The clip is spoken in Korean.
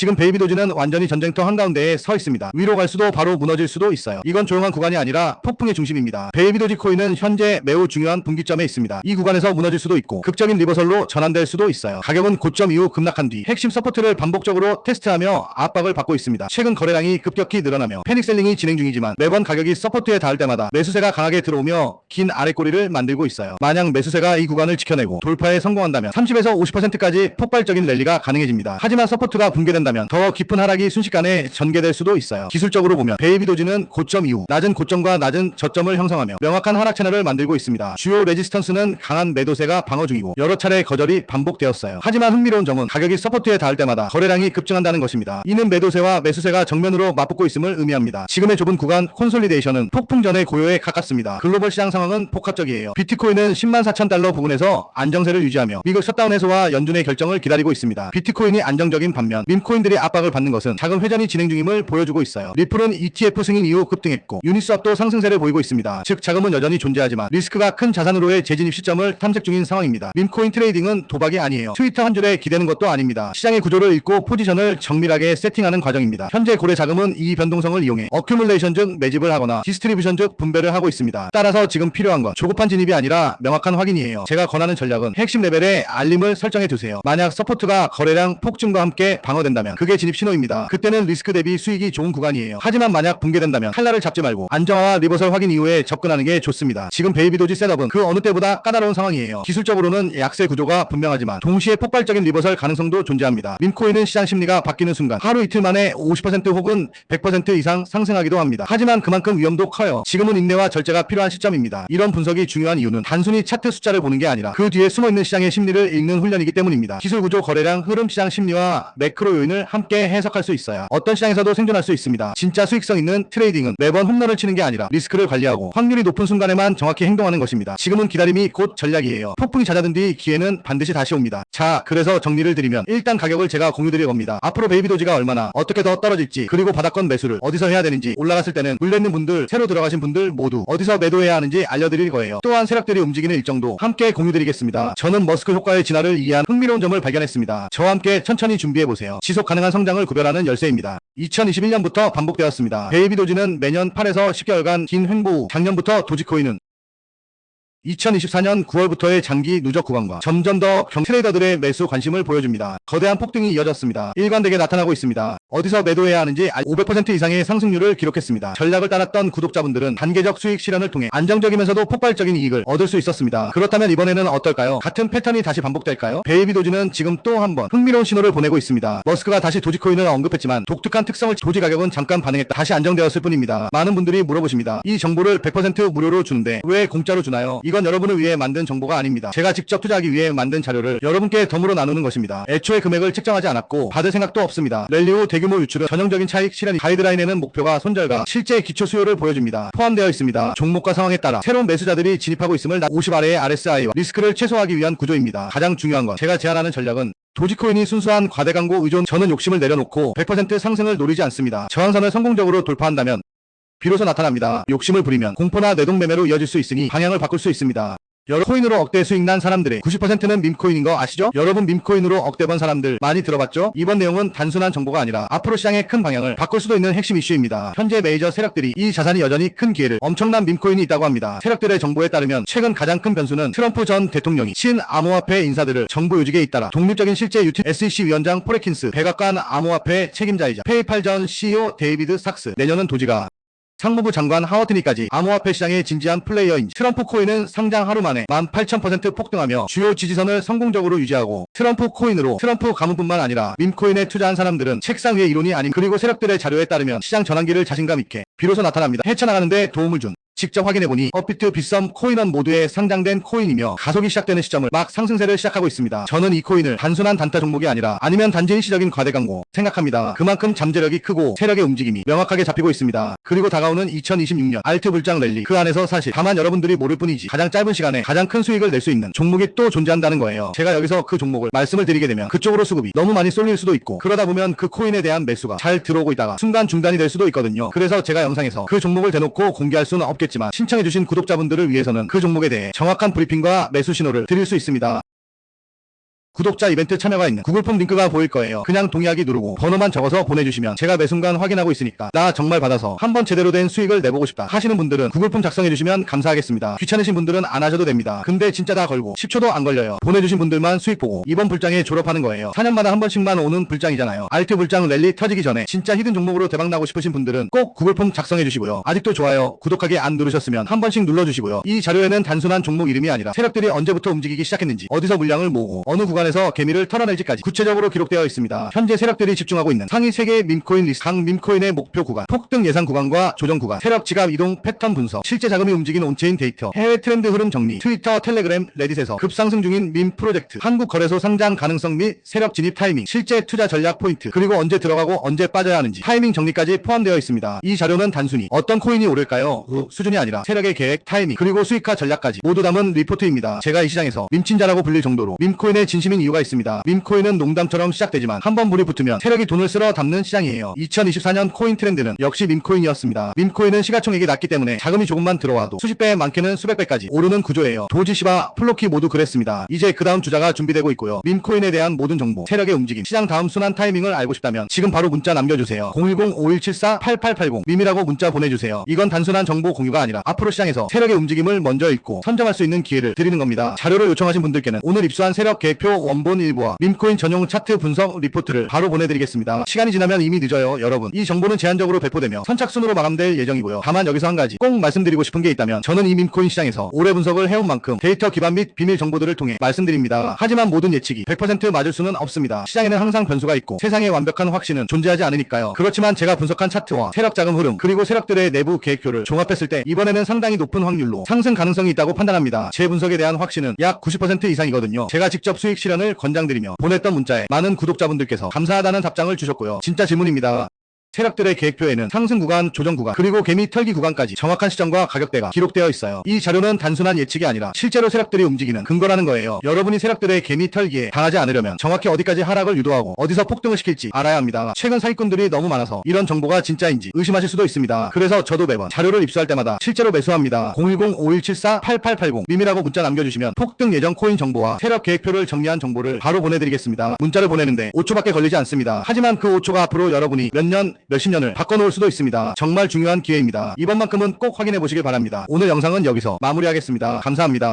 지금 베이비도지는 완전히 전쟁터 한가운데에 서 있습니다. 위로 갈 수도 바로 무너질 수도 있어요. 이건 조용한 구간이 아니라 폭풍의 중심입니다. 베이비도지 코인은 현재 매우 중요한 분기점에 있습니다. 이 구간에서 무너질 수도 있고 극적인 리버설로 전환될 수도 있어요. 가격은 고점 이후 급락한 뒤 핵심 서포트를 반복적으로 테스트하며 압박을 받고 있습니다. 최근 거래량이 급격히 늘어나며 패닉셀링이 진행 중이지만 매번 가격이 서포트에 닿을 때마다 매수세가 강하게 들어오며 긴 아랫꼬리를 만들고 있어요. 만약 매수세가 이 구간을 지켜내고 돌파에 성공한다면 30에서 50%까지 폭발적인 랠리가 가능해집니다. 하지만 서포트가 붕괴된다면 더 깊은 하락이 순식간에 전개될 수도 있어요. 기술적으로 보면 베이비도지는 고점 이후 낮은 고점과 낮은 저점을 형성하며 명확한 하락 채널을 만들고 있습니다. 주요 레지스턴스는 강한 매도세가 방어 중이고 여러 차례 거절이 반복되었어요. 하지만 흥미로운 점은 가격이 서포트에 닿을 때마다 거래량이 급증한다는 것입니다. 이는 매도세와 매수세가 정면으로 맞붙고 있음을 의미합니다. 지금의 좁은 구간 콘솔리데이션은 폭풍 전의 고요에 가깝습니다. 글로벌 시장 상황은 복합적이에요. 비트코인은 104,000달러 부근에서 안정세를 유지하며 미국 셧다운 해소와 연준의 결정을 기다리고 있습니다. 비트코인이 안정적인 반면 밈코인들이 압박을 받는 것은 자금 회전이 진행 중임을 보여주고 있어요. 리플은 ETF 승인 이후 급등했고 유니스왑도 상승세를 보이고 있습니다. 즉 자금은 여전히 존재하지만 리스크가 큰 자산으로의 재진입 시점을 탐색 중인 상황입니다. 밈코인 트레이딩은 도박이 아니에요. 트위터 한 줄에 기대는 것도 아닙니다. 시장의 구조를 읽고 포지션을 정밀하게 세팅하는 과정입니다. 현재 고래 자금은 이 변동성을 이용해 어큐뮬레이션 즉 매집을 하거나 디스트리뷰션 즉 분배를 하고 있습니다. 따라서 지금 필요한 건 조급한 진입이 아니라 명확한 확인이에요. 제가 권하는 전략은 핵심 레벨에 알림을 설정해 두세요. 만약 서포트가 거래량 폭증과 함께 방어된다면 그게 진입 신호입니다. 그때는 리스크 대비 수익이 좋은 구간이에요. 하지만 만약 붕괴된다면 칼날을 잡지 말고 안정화와 리버설 확인 이후에 접근하는 게 좋습니다. 지금 베이비도지 셋업은 그 어느 때보다 까다로운 상황이에요. 기술적으로는 약세 구조가 분명하지만 동시에 폭발적인 리버설 가능성도 존재합니다. 밈코인은 시장 심리가 바뀌는 순간 하루 이틀 만에 50% 혹은 100% 이상 상승하기도 합니다. 하지만 그만큼 위험도 커요. 지금은 인내와 절제가 필요한 시점입니다. 이런 분석이 중요한 이유는 단순히 차트 숫자를 보는 게 아니라 그 뒤에 숨어있는 시장의 심리를 읽는 훈련이기 때문입니다. 기술 구조, 거래량, 흐름, 시장 심리와 매크로 요인을 함께 해석할 수 있어야 어떤 시장에서도 생존할 수 있습니다. 진짜 수익성 있는 트레이딩은 매번 홈런을 치는 게 아니라 리스크를 관리하고 확률이 높은 순간에만 정확히 행동하는 것입니다. 지금은 기다림이 곧 전략이에요. 폭풍이 잦아든 뒤 기회는 반드시 다시 옵니다. 자, 그래서 정리를 드리면 일단 가격을 제가 공유드릴 겁니다. 앞으로 베이비도지가 얼마나 어떻게 더 떨어질지 그리고 바닥권 매수를 어디서 해야 되는지 올라갔을 때는 물려있는 분들 새로 들어가신 분들 모두 어디서 매도해야 하는지 알려드릴 거예요. 또한 세력들이 움직이는 일정도 함께 공유드리겠습니다. 저는 머스크 효과의 진화를 이해한 흥미로운 점을 발견했습니다. 저와 함께 천천히 준비해보세요. 지속 가능한 성장을 구별하는 열쇠입니다. 2021년부터 반복되었습니다. 베이비도지는 매년 8에서 10개월간 긴 횡보 후 작년부터 도지코인은 2024년 9월부터의 장기 누적 구간과 점점 더 트레이더들의 매수 관심을 보여줍니다. 거대한 폭등이 이어졌습니다. 일관되게 나타나고 있습니다. 어디서 매도해야 하는지 500% 이상의 상승률을 기록했습니다. 전략을 따랐던 구독자분들은 단계적 수익 실현을 통해 안정적이면서도 폭발적인 이익을 얻을 수 있었습니다. 그렇다면 이번에는 어떨까요? 같은 패턴이 다시 반복될까요? 베이비도지는 지금 또 한 번 흥미로운 신호를 보내고 있습니다. 머스크가 다시 도지코인을 언급했지만 독특한 특성을 도지 가격은 잠깐 반응했다 다시 안정되었을 뿐입니다. 많은 분들이 물어보십니다. 이 정보를 100% 무료로 주는데 왜 공짜로 주나요? 이건 여러분을 위해 만든 정보가 아닙니다. 제가 직접 투자하기 위해 만든 자료를 여러분께 덤으로 나누는 것입니다. 애초에 금액을 책정하지 않았고 받을 생각도 없습니다. 랠리 후 대규모 유출은 전형적인 차익 실현 가이드라인에는 목표가 손절과 실제 기초 수요를 보여줍니다. 포함되어 있습니다. 종목과 상황에 따라 새로운 매수자들이 진입하고 있음을 50 아래의 RSI와 리스크를 최소화하기 위한 구조입니다. 가장 중요한 건 제가 제안하는 전략은 도지코인이 순수한 과대 광고 의존 저는 욕심을 내려놓고 100% 상승을 노리지 않습니다. 저항선을 성공적으로 돌파한다면 비로소 나타납니다. 욕심을 부리면 공포나 뇌동매매로 이어질 수 있으니 방향을 바꿀 수 있습니다. 여러 코인으로 억대 수익 난 사람들의 90%는 밈코인인 거 아시죠? 여러분 밈코인으로 억대 번 사람들 많이 들어봤죠? 이번 내용은 단순한 정보가 아니라 앞으로 시장의 큰 방향을 바꿀 수도 있는 핵심 이슈입니다. 현재 메이저 세력들이 이 자산이 여전히 큰 기회를 엄청난 밈코인이 있다고 합니다. 세력들의 정보에 따르면 최근 가장 큰 변수는 트럼프 전 대통령이 친암호화폐 인사들을 정부 요직에 잇따라 독립적인 실제 SEC 위원장 포레킨스, 백악관 암호화폐 책임자이자 페이팔 전 CEO 데이비드 삭스, 내년은 도지가 상무부 장관 하워트니까지 암호화폐 시장의 진지한 플레이어인지 트럼프 코인은 상장 하루 만에 18,000% 폭등하며 주요 지지선을 성공적으로 유지하고 트럼프 코인으로 트럼프 가문뿐만 아니라 밈코인에 투자한 사람들은 책상 위의 이론이 아닌 그리고 세력들의 자료에 따르면 시장 전환기를 자신감 있게 비로소 나타납니다. 헤쳐나가는데 도움을 준 직접 확인해보니 업비트, 빗썸, 코인원 모두에 상장된 코인이며 가속이 시작되는 시점을 막 상승세를 시작하고 있습니다. 저는 이 코인을 단순한 단타 종목이 아니라 아니면 단지 일시적인 과대광고 생각합니다. 그만큼 잠재력이 크고 세력의 움직임이 명확하게 잡히고 있습니다. 그리고 다가오는 2026년 알트 불장 랠리 그 안에서 사실 다만 여러분들이 모를 뿐이지 가장 짧은 시간에 가장 큰 수익을 낼 수 있는 종목이 또 존재한다는 거예요. 제가 여기서 그 종목을 말씀을 드리게 되면 그쪽으로 수급이 너무 많이 쏠릴 수도 있고 그러다 보면 그 코인에 대한 매수가 잘 들어오고 있다가 순간 중단이 될 수도 있거든요. 그래서 제가 영상에서 그 종목을 대놓고 공개할 수는 없겠지만 신청해주신 구독자분들을 위해서는 그 종목에 대해 정확한 브리핑과 매수 신호를 드릴 수 있습니다. 구독자 이벤트 참여가 있는 구글폼 링크가 보일 거예요. 그냥 동의하기 누르고 번호만 적어서 보내주시면 제가 매 순간 확인하고 있으니까 나 정말 받아서 한번 제대로 된 수익을 내보고 싶다 하시는 분들은 구글폼 작성해주시면 감사하겠습니다. 귀찮으신 분들은 안 하셔도 됩니다. 근데 진짜 다 걸고 10초도 안 걸려요. 보내주신 분들만 수익 보고 이번 불장에 졸업하는 거예요. 4년마다 한 번씩만 오는 불장이잖아요. 알트 불장 랠리 터지기 전에 진짜 히든 종목으로 대박나고 싶으신 분들은 꼭 구글폼 작성해주시고요. 아직도 좋아요, 구독하기 안 누르셨으면 한 번씩 눌러주시고요. 이 자료에는 단순한 종목 이름이 아니라 세력들이 언제부터 움직이기 시작했는지, 어디서 물량을 모으고 어느 구간에서 개미를 털어낼지까지 구체적으로 기록되어 있습니다. 현재 세력들이 집중하고 있는 상위 3개의 밈코인 리스트, 각 밈코인의 목표 구간, 폭등 예상 구간과 조정 구간, 세력 지갑 이동 패턴 분석, 실제 자금이 움직이는 온체인 데이터, 해외 트렌드 흐름 정리, 트위터, 텔레그램, 레딧에서 급상승 중인 밈 프로젝트, 한국 거래소 상장 가능성 및 세력 진입 타이밍, 실제 투자 전략 포인트, 그리고 언제 들어가고 언제 빠져야 하는지 타이밍 정리까지 포함되어 있습니다. 이 자료는 단순히 어떤 코인이 오를까요? 수준이 아니라 세력의 계획, 타이밍, 그리고 수익화 전략까지 모두 담은 리포트입니다. 제가 이 시장에서 밈친자라고 불릴 정도로 밈코인의 진심인 이유가 있습니다. 밈코인은 농담처럼 시작되지만 한번 물이 붙으면 세력이 돈을 쓸어 담는 시장이에요. 2024년 코인 트렌드는 역시 밈코인이었습니다. 밈코인은 시가총액이 낮기 때문에 자금이 조금만 들어와도 수십 배, 많게는 수백 배까지 오르는 구조예요. 도지, 시바, 플로키 모두 그랬습니다. 이제 그 다음 주자가 준비되고 있고요. 밈코인에 대한 모든 정보, 세력의 움직임, 시장 다음 순환 타이밍을 알고 싶다면 지금 바로 문자 남겨주세요. 010-5174-8880 밈이라고 문자 보내주세요. 이건 단순한 정보 공유가 아니라 앞으로 시장에서 세력의 움직임을 먼저 읽고 선점할 수 있는 기회를 드리는 겁니다. 자료를 요청하신 분들께는 오늘 입수한 세력 계획표 원본 일부와 밈코인 전용 차트 분석 리포트를 바로 보내드리겠습니다. 시간이 지나면 이미 늦어요. 여러분, 이 정보는 제한적으로 배포되며 선착순으로 마감될 예정이고요. 다만 여기서 한 가지 꼭 말씀드리고 싶은 게 있다면, 저는 이 밈코인 시장에서 오래 분석을 해온 만큼 데이터 기반 및 비밀 정보들을 통해 말씀드립니다. 하지만 모든 예측이 100% 맞을 수는 없습니다. 시장에는 항상 변수가 있고 세상에 완벽한 확신은 존재하지 않으니까요. 그렇지만 제가 분석한 차트와 세력 자금 흐름, 그리고 세력들의 내부 계획표를 종합했을 때 이번에는 상당히 높은 확률로 상승 가능성이 있다고 판단합니다. 제 분석에 대한 확신은 약 90% 이상이거든요. 제가 직접 수익 실현을 권장드리며 보냈던 문자에 많은 구독자분들께서 감사하다는 답장을 주셨고요. 진짜 질문입니다. 세력들의 계획표에는 상승 구간, 조정 구간, 그리고 개미 털기 구간까지 정확한 시점과 가격대가 기록되어 있어요. 이 자료는 단순한 예측이 아니라 실제로 세력들이 움직이는 근거라는 거예요. 여러분이 세력들의 개미 털기에 당하지 않으려면 정확히 어디까지 하락을 유도하고 어디서 폭등을 시킬지 알아야 합니다. 최근 사기꾼들이 너무 많아서 이런 정보가 진짜인지 의심하실 수도 있습니다. 그래서 저도 매번 자료를 입수할 때마다 실제로 매수합니다. 010-5174-8880 밈이라고 문자 남겨주시면 폭등 예정 코인 정보와 세력 계획표를 정리한 정보를 바로 보내드리겠습니다. 문자를 보내는데 5초밖에 걸리지 않습니다. 하지만 그 5초가 앞으로 여러분이 몇 년, 몇십 년을 바꿔놓을 수도 있습니다. 정말 중요한 기회입니다. 이번만큼은 꼭 확인해 보시길 바랍니다. 오늘 영상은 여기서 마무리하겠습니다. 감사합니다.